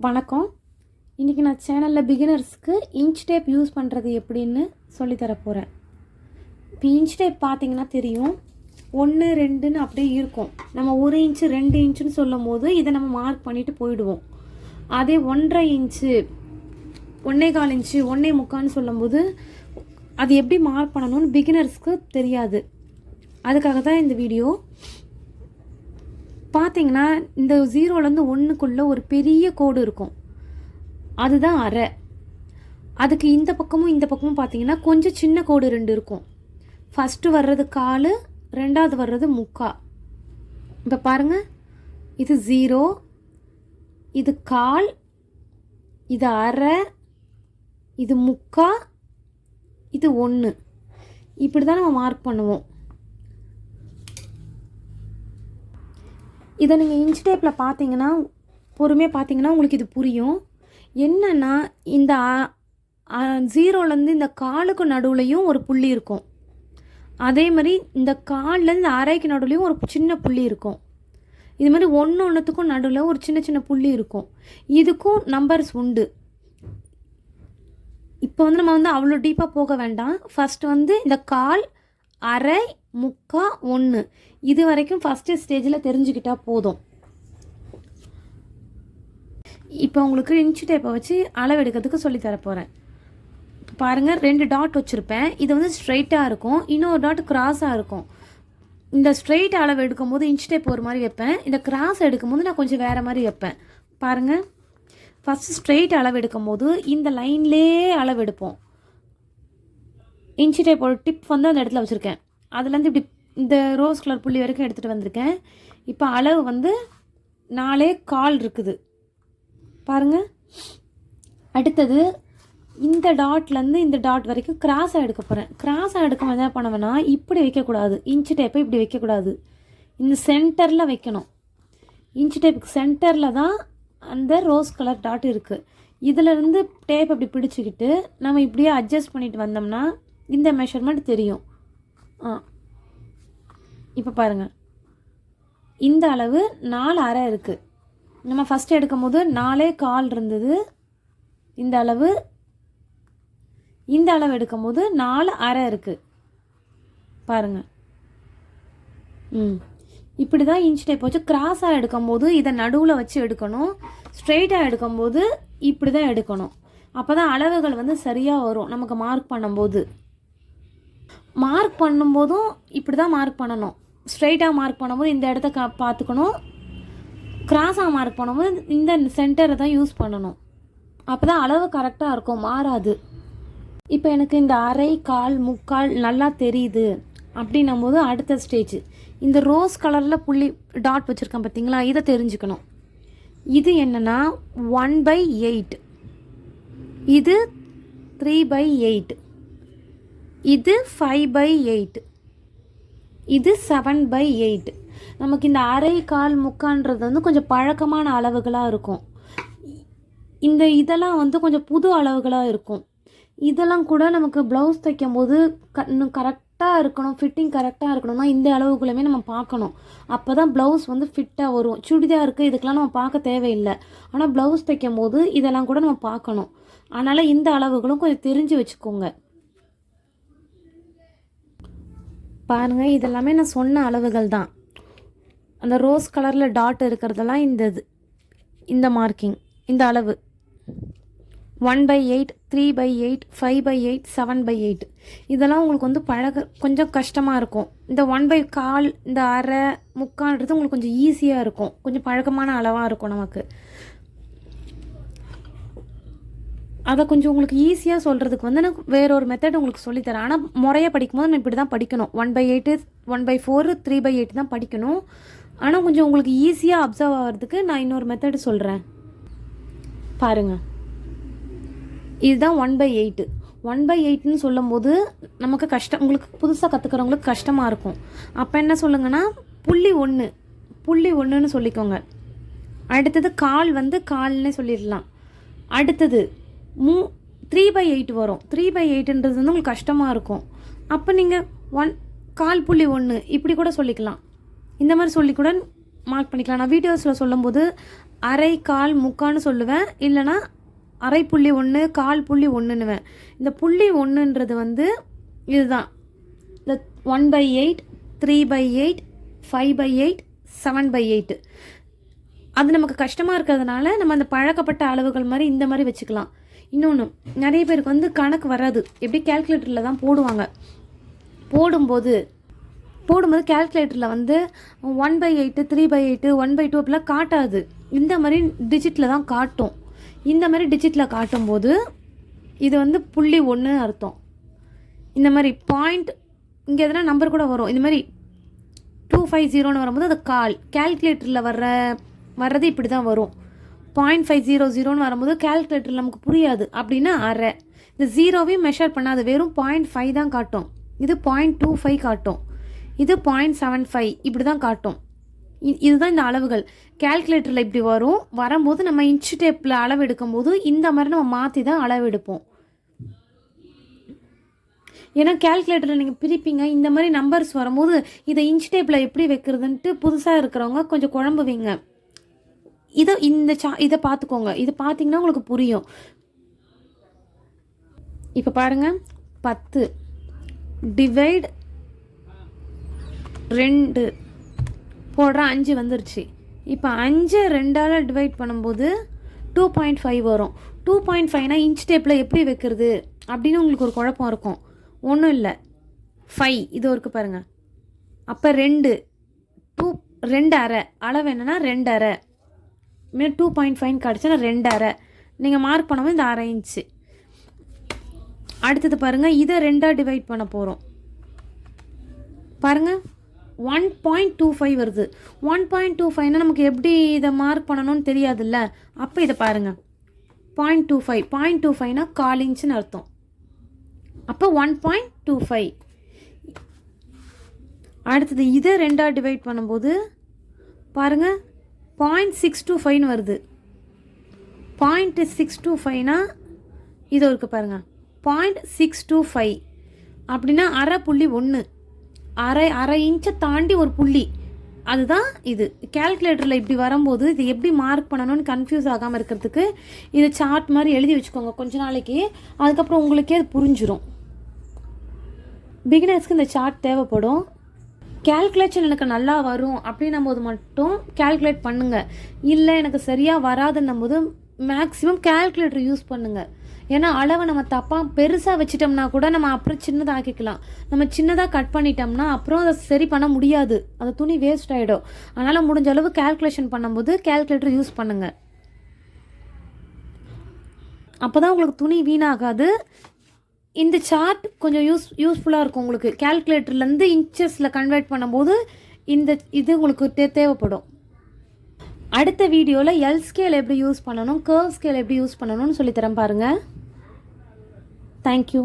வணக்கம். இன்றைக்கி நான் சேனலில் பிகினர்ஸ்க்கு இன்ச் டேப் யூஸ் பண்ணுறது எப்படின்னு சொல்லித்தர போகிறேன். இப்போ இன்ச் டேப் பார்த்திங்கன்னா தெரியும், 1 2ன்னு அப்படியே இருக்கும். நம்ம 1 இன்ச்சு 2 இன்ச்சுன்னு சொல்லும் போது இதை நம்ம மார்க் பண்ணிவிட்டு போயிடுவோம். அதே 1.5 இன்ச்சு 1.25 இன்ச்சு 1.25ன்னு சொல்லும்போது அது எப்படி மார்க் பண்ணணும்னு பிகினர்ஸ்க்கு தெரியாது. அதுக்காக தான் இந்த வீடியோ. பார்த்தீங்கன்னா இந்த 0லேருந்து 1க்குள்ளே ஒரு பெரிய கோடு இருக்கும், அதுதான் அரை. அதுக்கு இந்த பக்கமும் இந்த பக்கமும் பார்த்தீங்கன்னா கொஞ்சம் சின்ன கோடு 2 இருக்கும். ஃபஸ்ட்டு வர்றது 1/4, ரெண்டாவது வர்றது 3/4. இப்போ பாருங்கள், இது 0, இது 1/4, இது அரை, இது 3/4, இது 1. இப்படி தான் நம்ம மார்க் பண்ணுவோம். இதை நீங்கள் இன்ச் டேப்பில் பார்த்தீங்கன்னா, பொறுமையாக பார்த்தீங்கன்னா உங்களுக்கு இது புரியும். என்னென்னா, இந்த 0லேருந்து இந்த 1/4க்கு நடுவுலையும் ஒரு புள்ளி இருக்கும். அதே மாதிரி இந்த 1/4லேருந்து அரைக்கு நடுவுலையும் ஒரு சின்ன புள்ளி இருக்கும். இது மாதிரி ஒன்றுத்துக்கும் நடுவில் ஒரு சின்ன சின்ன புள்ளி இருக்கும். இதுக்கும் நம்பர்ஸ் உண்டு. இப்போ நம்ம அவ்வளோ டீப்பாக போக வேண்டாம். ஃபஸ்ட்டு இந்த 1/4, அரை, 3/4, 1 இது வரைக்கும் ஃபஸ்ட்டு ஸ்டேஜில் தெரிஞ்சுக்கிட்டால் போதும். இப்போ உங்களுக்கு இன்ச் டேப்பை வச்சு அளவு எடுக்கிறதுக்கு சொல்லித்தர போகிறேன். இப்போ பாருங்கள், 2 டாட் வச்சுருப்பேன். இது ஸ்ட்ரைட்டாக இருக்கும், இன்னொரு டாட் கிராஸாக இருக்கும். இந்த ஸ்ட்ரைட் அளவு எடுக்கும்போது இன்ச் டேப் ஒரு மாதிரி வைப்பேன், இந்த கிராஸ் எடுக்கும்போது நான் கொஞ்சம் வேறு மாதிரி வைப்பேன். பாருங்கள், ஃபஸ்ட்டு ஸ்ட்ரைட் அளவு எடுக்கும்போது இந்த லைன்லேயே அளவு எடுப்போம். இன்ச் டேப்போட டிப் அந்த இடத்துல வச்சுருக்கேன். அதுலேருந்து இப்படி இந்த ரோஸ் கலர் புள்ளி வரைக்கும் எடுத்துகிட்டு வந்திருக்கேன். இப்போ அளவு 4.25 இருக்குது பாருங்கள். அடுத்தது இந்த டாட்லேருந்து இந்த டாட் வரைக்கும் கிராஸாக எடுக்க போகிறேன். கிராஸாக எடுக்க என்ன பண்ணுவேன்னா, இப்படி வைக்கக்கூடாது, இன்ச் டேப்பை இப்படி வைக்கக்கூடாது, இந்த சென்டரில் வைக்கணும். இன்ச் டேப்புக்கு சென்டரில் தான் அந்த ரோஸ் கலர் டாட் இருக்குது. இதிலேருந்து டேப் அப்படி பிடிச்சிக்கிட்டு நம்ம இப்படியே அட்ஜஸ்ட் பண்ணிட்டு வந்தோம்னா இந்த மெஷர்மெண்ட் தெரியும். இப்போ பாருங்கள், இந்த அளவு 4.5 இருக்குது. நம்ம ஃபஸ்ட்டு எடுக்கும் போது 4.25 இருந்தது. இந்த அளவு எடுக்கும் போது 4.5 இருக்குது பாருங்கள். இப்படி தான் இன்ச் டேப் வச்சு கிராஸாக எடுக்கும்போது இதை நடுவில் வச்சு எடுக்கணும். ஸ்ட்ரெயிட்டாக எடுக்கும்போது இப்படி தான் எடுக்கணும். அப்போ தான் அளவுகள் சரியாக வரும். நமக்கு மார்க் பண்ணும்போதும் இப்படி தான் மார்க் பண்ணணும். ஸ்ட்ரெயிட்டாக மார்க் பண்ணும்போது இந்த இடத்த பார்த்துக்கணும். கிராஸாக மார்க் பண்ணும்போது இந்த சென்டரை தான் யூஸ் பண்ணணும். அப்போ தான் அளவு கரெக்டாக இருக்கும், மாறாது. இப்போ எனக்கு இந்த அரை, 1/4, 3/4 நல்லா தெரியுது அப்படின்னும் போது அடுத்த ஸ்டேஜ் இந்த ரோஸ் கலரில் புள்ளி டாட் வச்சுருக்கேன் பார்த்தீங்களா, இதை தெரிஞ்சுக்கணும். இது என்னென்னா 1/8, இது 3/8, இது 5/8, இது 7/8. நமக்கு இந்த அரை, 1/4, 3/4ன்றது கொஞ்சம் பழக்கமான அளவுகளாக இருக்கும். இதெல்லாம் கொஞ்சம் புது அளவுகளாக இருக்கும். இதெல்லாம் கூட நமக்கு ப்ளவுஸ் தைக்கும் போது இன்னும் கரெக்டாக இருக்கணும், ஃபிட்டிங் கரெக்டாக இருக்கணும்னா இந்த அளவுக்குள்ளே நம்ம பார்க்கணும். அப்போ தான் ப்ளவுஸ் ஃபிட்டாக வரும். சுடிதாருக்கு இதுக்கெலாம் நம்ம பார்க்க தேவையில்லை. ஆனால் ப்ளவுஸ் தைக்கும் போது இதெல்லாம் கூட நம்ம பார்க்கணும். அதனால் இந்த அளவுகளும் கொஞ்சம் தெரிஞ்சு வச்சுக்கோங்க. பாருங்கள், இதெல்லாமே நான் சொன்ன அளவுகள் தான். அந்த ரோஸ் கலரில் டாட் இருக்கிறதெல்லாம் இந்த மார்க்கிங், இந்த அளவு 1/8, 3/8, 5/8, 7/8. இதெல்லாம் உங்களுக்கு கொஞ்சம் கஷ்டமாக இருக்கும். இந்த 1/4, இந்த அரை, 3/4ன்றது உங்களுக்கு கொஞ்சம் ஈஸியாக இருக்கும். கொஞ்சம் பழக்கமான அளவாக இருக்கும் நமக்கு. அதை கொஞ்சம் உங்களுக்கு ஈஸியாக சொல்கிறதுக்கு நான் வேறொரு மெத்தட் உங்களுக்கு சொல்லித்தரேன். ஆனால் முறையாக படிக்கும்போது நம்ம இப்படி தான் படிக்கணும். 1/8, 1/4, 3/8 தான் படிக்கணும். ஆனால் கொஞ்சம் உங்களுக்கு ஈஸியாக அப்சர்வ் ஆகிறதுக்கு நான் இன்னொரு மெத்தடு சொல்கிறேன். பாருங்கள், இதுதான் 1/8. 1/8ன்னு சொல்லும் போது நமக்கு கஷ்டம், உங்களுக்கு புதுசாக கற்றுக்கிறவங்களுக்கு கஷ்டமாக இருக்கும். அப்போ என்ன சொல்லுங்கன்னா, புள்ளி 1ன்னு சொல்லிக்கோங்க. அடுத்தது 1/4 1/4ன்னே சொல்லிடலாம். அடுத்தது 3/8 வரும். 3/8ன்றது உங்களுக்கு கஷ்டமாக இருக்கும். அப்போ நீங்கள் 1/4.1 இப்படி கூட சொல்லிக்கலாம். இந்த மாதிரி சொல்லி கூட மார்க் பண்ணிக்கலாம். நான் வீடியோஸில் சொல்லும்போது அரை, கால், முக்கான்னு சொல்லுவேன். இல்லைனா அரை புள்ளி 1, கால் புள்ளி 1ன்னுவேன். இந்த புள்ளி 1ன்றது வந்து இதுதான். இந்த 1/8, 3/8, 5/8, 7/8. அது நமக்கு கஷ்டமாக இருக்கிறதுனால நம்ம அந்த பழக்கப்பட்ட அளவுகள் மாதிரி இந்த மாதிரி வச்சுக்கலாம். இன்னொன்று, நிறைய பேருக்கு வந்து கணக்கு வராது. எப்படி கேல்குலேட்டரில் தான் போடுவாங்க. போடும்போது கேல்குலேட்டரில் வந்து 1/8, 3/8, 1/2 அப்படிலாம் காட்டாது. இந்த மாதிரி டிஜிட்டில் தான் காட்டும். இந்த மாதிரி டிஜிட்டில் காட்டும்போது இது வந்து புள்ளி 1 அர்த்தம். இந்த மாதிரி பாயிண்ட் இங்கே எதனா நம்பர் கூட வரும். இந்த மாதிரி 250ன்னு வரும்போது அது கால். கேல்குலேட்டரில் வர்றது இப்படி தான் வரும். 0.500ன்னு வரும்போது கேல்குலேட்டரில் நமக்கு புரியாது. அப்படின்னா அரை. இந்த 0வையும் மெஷர் பண்ணாது, வெறும் 0.5 தான் காட்டும். இது 0.25 காட்டும். இது 0.75 இப்படி தான் காட்டும். இதுதான் இந்த அளவுகள். கேல்குலேட்டரில் இப்படி வரும்போது நம்ம இன்ச்சு டேப்பில் அளவு எடுக்கும்போது இந்த மாதிரி நம்ம மாற்றி தான் அளவு எடுப்போம். ஏன்னா கேல்குலேட்டரில் நீங்கள் பிரிப்பீங்க, இந்த மாதிரி நம்பர்ஸ் வரும்போது இதை இன்ச் டேப்பில் எப்படி வைக்கிறதுன்ட்டு புதுசாக இருக்கிறவங்க கொஞ்சம் குழம்புவீங்க. இதை பார்த்துக்கோங்க. இதை பார்த்தீங்கன்னா உங்களுக்கு புரியும். இப்போ பாருங்கள், 10 டிவைட் 2 போடுற 5 வந்துருச்சு. இப்போ 5 2ஆல் டிவைட் பண்ணும்போது 2.5 வரும். 2.5னா இன்ச் டேப்பில் எப்படி வைக்கிறது அப்படின்னு உங்களுக்கு ஒரு குழப்பம் இருக்கும். ஒன்றும் இல்லை, 5 இது இருக்குது பாருங்கள். அப்போ 2 அரை அளவு என்னென்னா 2 அரை. 2.5 கிடச்சுன்னா 2 அரை. நீங்கள் மார்க் பண்ணும்போது இந்த அரை இன்ச்சு. அடுத்தது பாருங்கள், இதை 2ஆக டிவைட் பண்ண போகிறோம். பாருங்கள், 1.25 வருது. 1.25னா நமக்கு எப்படி இதை மார்க் பண்ணணும்னு தெரியாதுல்ல. அப்போ இதை பாருங்கள், 0.25. 0.25னா 1/4 இன்ச்சுன்னு அர்த்தம். அப்போ 1.25. அடுத்தது இதை 2ஆக டிவைட் பண்ணும்போது பாருங்கள், 0.625ன்னு வருது. 0.625னா இது இருக்குது பாருங்கள், 0.625 அப்படின்னா அரை புள்ளி 1. அரை இன்ச்சை தாண்டி ஒரு புள்ளி, அதுதான் இது. கேல்குலேட்டரில் இப்படி வரும்போது இது எப்படி மார்க் பண்ணணும்னு கன்ஃபியூஸ் ஆகாமல் இருக்கிறதுக்கு இது சார்ட் மாதிரி எழுதி வச்சுக்கோங்க கொஞ்ச நாளைக்கு. அதுக்கப்புறம் உங்களுக்கே அது புரிஞ்சிடும். பிகினர்ஸ்க்கு இந்த சார்ட் தேவைப்படும். கேல்குலேஷன் எனக்கு நல்லா வரும் அப்படின்னும் போது மட்டும் கேல்குலேட் பண்ணுங்கள். இல்லை எனக்கு சரியாக வராதுன்னும் போது மேக்ஸிமம் கேல்குலேட்டர் யூஸ் பண்ணுங்கள். ஏன்னா அளவை நம்ம தப்பாக பெருசாக வச்சிட்டோம்னா கூட நம்ம அப்புறம் சின்னதாக ஆக்கிக்கலாம். நம்ம சின்னதாக கட் பண்ணிட்டோம்னா அப்புறம் அதை சரி பண்ண முடியாது, அந்த துணி வேஸ்ட் ஆகிடும். அதனால் முடிஞ்ச அளவு கேல்குலேஷன் பண்ணும்போது கேல்குலேட்டர் யூஸ் பண்ணுங்கள். அப்போ தான் உங்களுக்கு துணி வீணாகாது. இந்த சார்ட் கொஞ்சம் யூஸ்ஃபுல்லாக இருக்கும் உங்களுக்கு. கேல்குலேட்டர்லேருந்து இன்ச்சஸில் கன்வெர்ட் பண்ணும்போது இது உங்களுக்கு தேவைப்படும். அடுத்த வீடியோவில் எல் ஸ்கேல் எப்படி யூஸ் பண்ணணும், கர்வ் ஸ்கேல் எப்படி யூஸ் பண்ணணும்னு சொல்லித்தரேன் பாருங்கள். தேங்க்யூ.